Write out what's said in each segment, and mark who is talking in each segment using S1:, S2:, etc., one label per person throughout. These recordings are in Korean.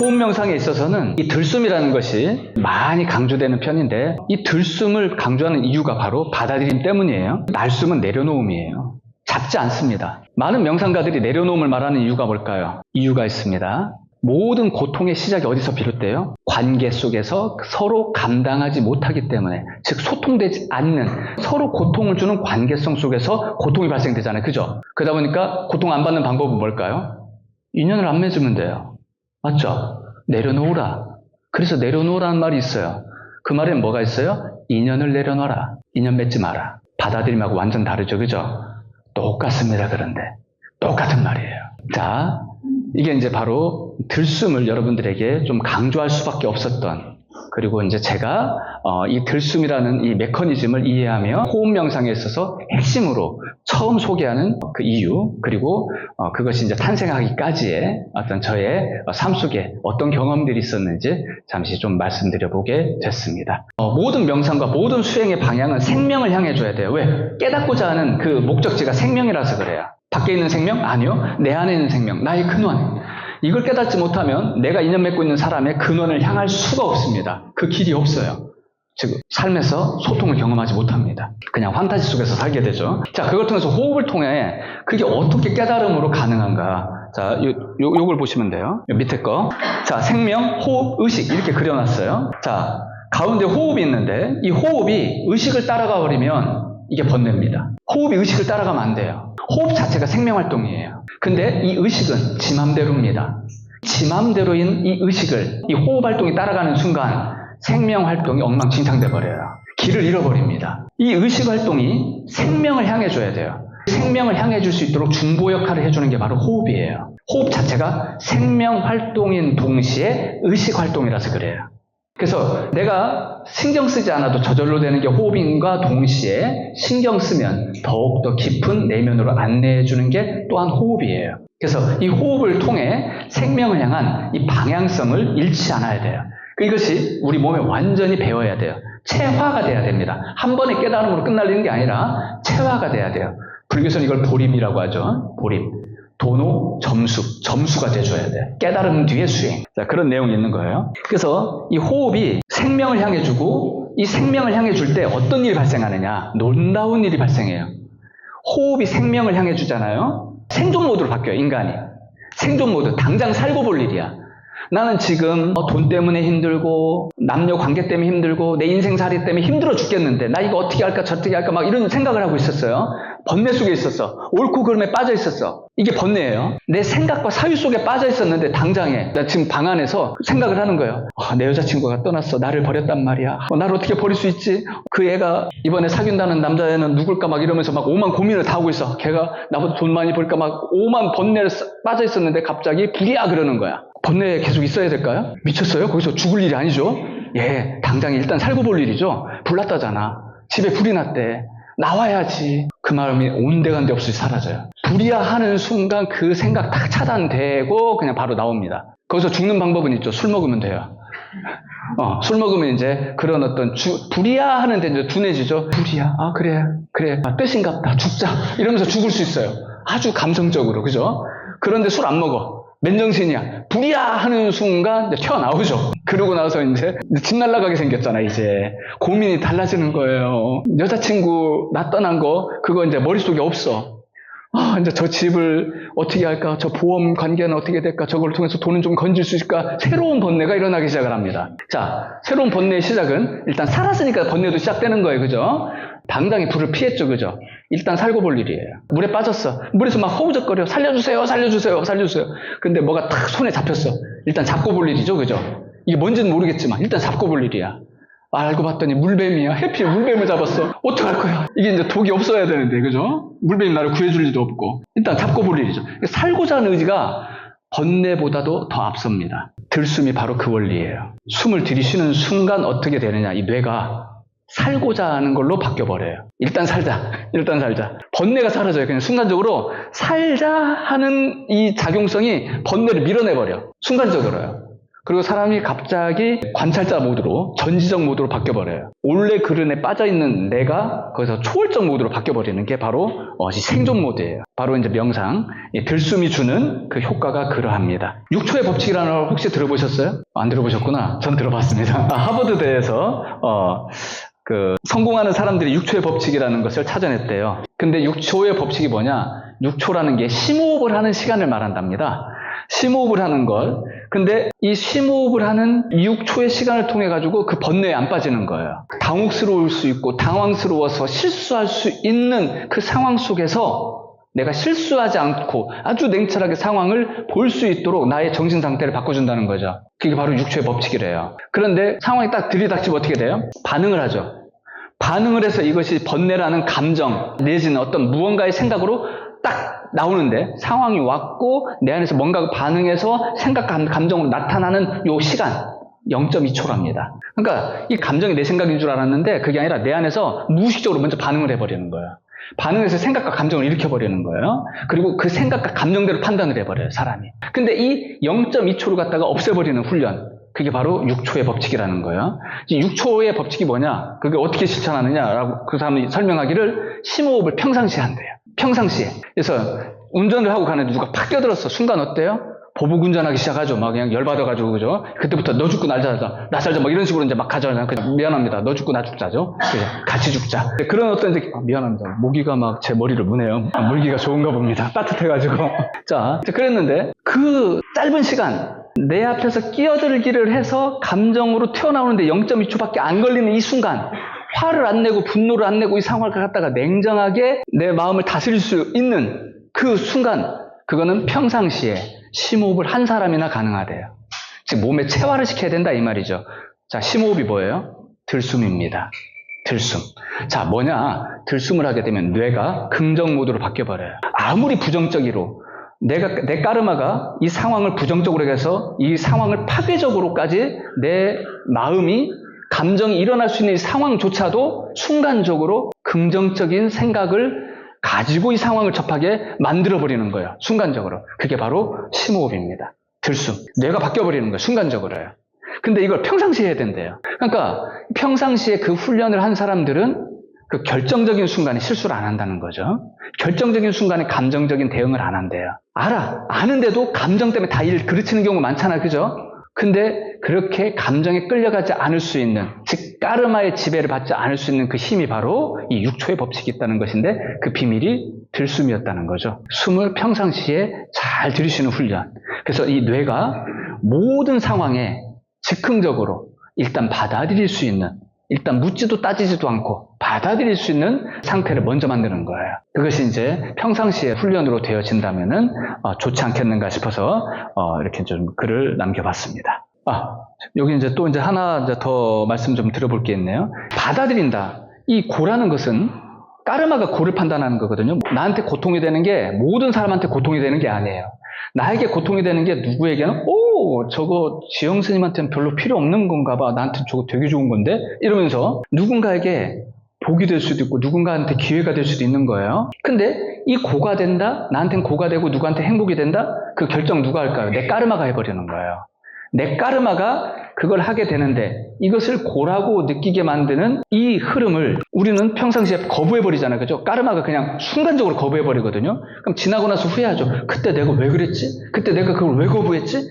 S1: 호흡 명상에 있어서는 이 들숨이라는 것이 많이 강조되는 편인데, 이 들숨을 강조하는 이유가 바로 받아들임 때문이에요. 날숨은 내려놓음이에요. 잡지 않습니다. 많은 명상가들이 내려놓음을 말하는 이유가 뭘까요? 이유가 있습니다. 모든 고통의 시작이 어디서 비롯돼요? 관계 속에서 서로 감당하지 못하기 때문에, 즉 소통되지 않는, 서로 고통을 주는 관계성 속에서 고통이 발생되잖아요. 그죠? 그러다 보니까 고통 안 받는 방법은 뭘까요? 인연을 안 맺으면 돼요. 맞죠? 내려놓으라. 그래서 내려놓으라는 말이 있어요. 그 말에는 뭐가 있어요? 인연을 내려놔라. 인연 맺지 마라. 받아들임하고 완전 다르죠. 그죠? 똑같습니다. 그런데 똑같은 말이에요. 자, 이게 이제 바로 들숨을 여러분들에게 좀 강조할 수밖에 없었던, 그리고 이제 제가 이 들숨이라는 이 메커니즘을 이해하며 호흡 명상에 있어서 핵심으로 처음 소개하는 그 이유, 그리고 그것이 이제 탄생하기까지의 어떤 저의 삶 속에 어떤 경험들이 있었는지 잠시 좀 말씀드려보게 됐습니다. 모든 명상과 모든 수행의 방향은 생명을 향해 줘야 돼요. 왜? 깨닫고자 하는 그 목적지가 생명이라서 그래요. 밖에 있는 생명? 아니요. 내 안에 있는 생명, 나의 근원. 이걸 깨닫지 못하면 내가 인연 맺고 있는 사람의 근원을 향할 수가 없습니다. 그 길이 없어요. 즉 삶에서 소통을 경험하지 못합니다. 그냥 환타지 속에서 살게 되죠. 자, 그걸 통해서 호흡을 통해 그게 어떻게 깨달음으로 가능한가. 자, 요걸 보시면 돼요. 요 밑에 거. 자, 생명, 호흡, 의식 이렇게 그려놨어요. 자, 가운데 호흡이 있는데 이 호흡이 의식을 따라가 버리면 이게 번뇌입니다. 호흡이 의식을 따라가면 안 돼요. 호흡 자체가 생명활동이에요. 근데 이 의식은 지 맘대로입니다. 지 맘대로인 이 의식을, 이 호흡활동이 따라가는 순간 생명활동이 엉망진창돼 버려요. 길을 잃어버립니다. 이 의식활동이 생명을 향해 줘야 돼요. 생명을 향해 줄 수 있도록 중보 역할을 해주는 게 바로 호흡이에요. 호흡 자체가 생명활동인 동시에 의식활동이라서 그래요. 그래서 내가 신경 쓰지 않아도 저절로 되는 게 호흡인과 동시에 신경 쓰면 더욱더 깊은 내면으로 안내해 주는 게 또한 호흡이에요. 그래서 이 호흡을 통해 생명을 향한 이 방향성을 잃지 않아야 돼요. 이것이 우리 몸에 완전히 배워야 돼요. 체화가 돼야 됩니다. 한 번의 깨달음으로 끝날리는 게 아니라 체화가 돼야 돼요. 불교에서는 이걸 보림이라고 하죠. 보림. 도노, 점수가 돼줘야 돼. 깨달음 뒤에 수행. 자, 그런 내용이 있는 거예요. 그래서 이 호흡이 생명을 향해 주고, 이 생명을 향해 줄 때 어떤 일이 발생하느냐? 놀라운 일이 발생해요. 호흡이 생명을 향해 주잖아요. 생존 모드로 바뀌어요, 인간이. 생존 모드, 당장 살고 볼 일이야. 나는 지금 돈 때문에 힘들고, 남녀 관계 때문에 힘들고, 내 인생살이 때문에 힘들어 죽겠는데 나 이거 어떻게 할까 저떻게 할까 막 이런 생각을 하고 있었어요. 번뇌 속에 있었어. 옳고 그름에 빠져 있었어. 이게 번뇌예요. 내 생각과 사유 속에 빠져 있었는데 당장에 나 지금 방 안에서 생각을 하는 거예요. 내 여자친구가 떠났어. 나를 버렸단 말이야. 나를 어떻게 버릴 수 있지? 그 애가 이번에 사귄다는 남자애는 누굴까 막 이러면서 막 오만 고민을 다 하고 있어. 걔가 나보다 돈 많이 벌까 막 오만 번뇌를 빠져 있었는데 갑자기 불이야 그러는 거야. 번뇌에 계속 있어야 될까요? 미쳤어요? 거기서 죽을 일이 아니죠? 예, 당장 일단 살고 볼 일이죠. 불 났다잖아. 집에 불이 났대. 나와야지. 그 마음이 온데간데 없이 사라져요. 불이야 하는 순간 그 생각 다 차단되고 그냥 바로 나옵니다. 거기서 죽는 방법은 있죠. 술 먹으면 돼요. 술 먹으면 이제 그런 어떤 불이야 하는데 이제 둔해지죠. 불이야. 그래. 뜻인갑다. 죽자. 이러면서 죽을 수 있어요. 아주 감성적으로. 그죠? 그런데 술 안 먹어. 맨정신이야. 불이야 하는 순간 튀어나오죠. 그러고 나서 이제 집 날라가게 생겼잖아. 이제 고민이 달라지는 거예요. 여자친구 나 떠난 거 그거 이제 머릿속에 없어. 이제 저 집을 어떻게 할까? 저 보험 관계는 어떻게 될까? 저걸 통해서 돈은 좀 건질 수 있을까? 새로운 번뇌가 일어나기 시작을 합니다. 자, 새로운 번뇌의 시작은 일단 살았으니까 번뇌도 시작되는 거예요. 그죠? 당당히 불을 피했죠. 그죠? 일단 살고 볼 일이에요. 물에 빠졌어. 물에서 막 허우적거려. 살려주세요. 근데 뭐가 탁 손에 잡혔어. 일단 잡고 볼 일이죠. 그죠? 이게 뭔지는 모르겠지만 일단 잡고 볼 일이야. 알고 봤더니 물뱀이야. 해피 물뱀을 잡았어. 어떡할 거야? 이게 이제 독이 없어야 되는데, 그죠? 물뱀이 나를 구해줄 리도 없고. 일단 잡고 볼 일이죠. 살고자 하는 의지가 번뇌보다도 더 앞섭니다. 들숨이 바로 그 원리예요. 숨을 들이쉬는 순간 어떻게 되느냐? 이 뇌가 살고자 하는 걸로 바뀌어버려요. 일단 살자. 번뇌가 사라져요. 그냥 순간적으로 살자 하는 이 작용성이 번뇌를 밀어내버려. 순간적으로요. 그리고 사람이 갑자기 관찰자 모드로, 전지적 모드로 바뀌어버려요. 원래 그릇에 빠져있는 내가 거기서 초월적 모드로 바뀌어버리는 게 바로 생존 모드예요. 바로 이제 명상, 들숨이 주는 그 효과가 그러합니다. 6초의 법칙이라는 걸 혹시 들어보셨어요? 안 들어보셨구나. 전 들어봤습니다. 하버드대에서 성공하는 사람들이 6초의 법칙이라는 것을 찾아냈대요. 근데 6초의 법칙이 뭐냐? 6초라는 게 심호흡을 하는 시간을 말한답니다. 심호흡을 하는 걸. 근데 이 심호흡을 하는 6초의 시간을 통해 가지고 그 번뇌에 안 빠지는 거예요. 당혹스러울 수 있고 당황스러워서 실수할 수 있는 그 상황 속에서 내가 실수하지 않고 아주 냉철하게 상황을 볼 수 있도록 나의 정신 상태를 바꿔준다는 거죠. 그게 바로 6초의 법칙이래요. 그런데 상황이 딱 들이닥치면 어떻게 돼요? 반응을 하죠. 반응을 해서 이것이 번뇌라는 감정 내지는 어떤 무언가의 생각으로 딱 나오는데, 상황이 왔고 내 안에서 뭔가 반응해서 생각과 감정으로 나타나는 요 시간 0.2초랍니다. 그러니까 이 감정이 내 생각인 줄 알았는데 그게 아니라 내 안에서 무의식적으로 먼저 반응을 해버리는 거예요. 반응해서 생각과 감정을 일으켜버리는 거예요. 그리고 그 생각과 감정대로 판단을 해버려요, 사람이. 근데 이 0.2초를 갖다가 없애버리는 훈련, 그게 바로 6초의 법칙이라는 거예요. 이 6초의 법칙이 뭐냐? 그게 어떻게 실천하느냐라고 그 사람이 설명하기를, 심호흡을 평상시에 한대요. 평상시에. 그래서 운전을 하고 가는데 누가 팍 끼어들었어. 순간 어때요? 보복 운전하기 시작하죠. 막 그냥 열받아가지고, 그죠? 그때부터 너 죽고 나 살자, 나 살자, 막 이런 식으로 이제 막 가잖아요. 그냥 미안합니다. 너 죽고 나 죽자죠. 그죠? 같이 죽자. 그런 어떤 이제, 미안합니다. 모기가 막 제 머리를 무네요. 물기가 좋은가 봅니다. 따뜻해가지고. 자, 그랬는데 그 짧은 시간, 내 앞에서 끼어들기를 해서 감정으로 튀어나오는데 0.2초밖에 안 걸리는 이 순간, 화를 안 내고 분노를 안 내고 이 상황을 갖다가 냉정하게 내 마음을 다스릴 수 있는 그 순간, 그거는 평상시에 심호흡을 한 사람이나 가능하대요. 즉 몸에 체화를 시켜야 된다 이 말이죠. 자, 심호흡이 뭐예요? 들숨입니다. 들숨. 자, 뭐냐? 들숨을 하게 되면 뇌가 긍정 모드로 바뀌어버려요. 아무리 부정적이로 내 까르마가 이 상황을 부정적으로 해서 이 상황을 파괴적으로까지 내 마음이, 감정이 일어날 수 있는 이 상황조차도 순간적으로 긍정적인 생각을 가지고 이 상황을 접하게 만들어버리는 거예요. 순간적으로. 그게 바로 심호흡입니다. 들숨. 뇌가 바뀌어버리는 거예요. 순간적으로요. 근데 이걸 평상시에 해야 된대요. 그러니까 평상시에 그 훈련을 한 사람들은 그 결정적인 순간에 실수를 안 한다는 거죠. 결정적인 순간에 감정적인 대응을 안 한대요. 아는데도 감정 때문에 다 일 그르치는 경우가 많잖아요. 그죠? 근데 그렇게 감정에 끌려가지 않을 수 있는, 즉 까르마의 지배를 받지 않을 수 있는 그 힘이 바로 이 6초의 법칙이 있다는 것인데, 그 비밀이 들숨이었다는 거죠. 숨을 평상시에 잘 들이쉬는 훈련. 그래서 이 뇌가 모든 상황에 즉흥적으로 일단 받아들일 수 있는, 일단 묻지도 따지지도 않고 받아들일 수 있는 상태를 먼저 만드는 거예요. 그것이 이제 평상시에 훈련으로 되어진다면은 좋지 않겠는가 싶어서 이렇게 좀 글을 남겨봤습니다. 여기 이제 또 이제 하나 더 말씀 좀 들어볼 게 있네요. 받아들인다. 이 고라는 것은 까르마가 고를 판단하는 거거든요. 나한테 고통이 되는 게 모든 사람한테 고통이 되는 게 아니에요. 나에게 고통이 되는 게 누구에게는 저거 지영 스님한테는 별로 필요 없는 건가 봐. 나한테 저거 되게 좋은 건데? 이러면서 누군가에게 복이 될 수도 있고 누군가한테 기회가 될 수도 있는 거예요. 근데 이 고가 된다? 나한테는 고가 되고 누구한테 행복이 된다? 그 결정 누가 할까요? 내 까르마가 해버리는 거예요. 내 까르마가 그걸 하게 되는데, 이것을 고라고 느끼게 만드는 이 흐름을 우리는 평상시에 거부해버리잖아요. 그죠? 까르마가 그냥 순간적으로 거부해버리거든요. 그럼 지나고 나서 후회하죠. 그때 내가 왜 그랬지? 그때 내가 그걸 왜 거부했지?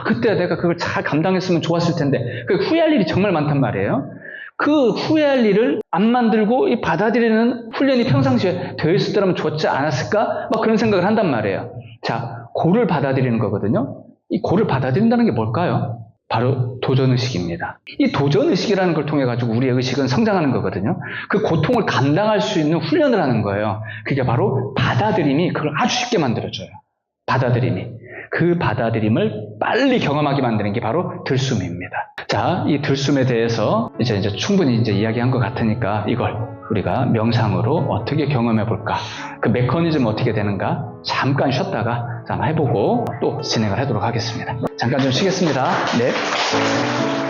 S1: 그때 내가 그걸 잘 감당했으면 좋았을 텐데. 후회할 일이 정말 많단 말이에요. 그 후회할 일을 안 만들고 이 받아들이는 훈련이 평상시에 되어 있을 때라면 좋지 않았을까? 막 그런 생각을 한단 말이에요. 자, 고를 받아들이는 거거든요. 이 고를 받아들인다는 게 뭘까요? 바로 도전의식입니다. 이 도전의식이라는 걸 통해 가지고 우리의 의식은 성장하는 거거든요. 그 고통을 감당할 수 있는 훈련을 하는 거예요. 그게 바로 받아들임이 그걸 아주 쉽게 만들어줘요. 받아들임이. 그 받아들임을 빨리 경험하게 만드는 게 바로 들숨입니다. 자, 이 들숨에 대해서 이제 충분히 이야기한 것 같으니까 이걸 우리가 명상으로 어떻게 경험해 볼까? 그 메커니즘 어떻게 되는가? 잠깐 쉬었다가 한번 해보고 또 진행을 하도록 하겠습니다. 잠깐 좀 쉬겠습니다. 네.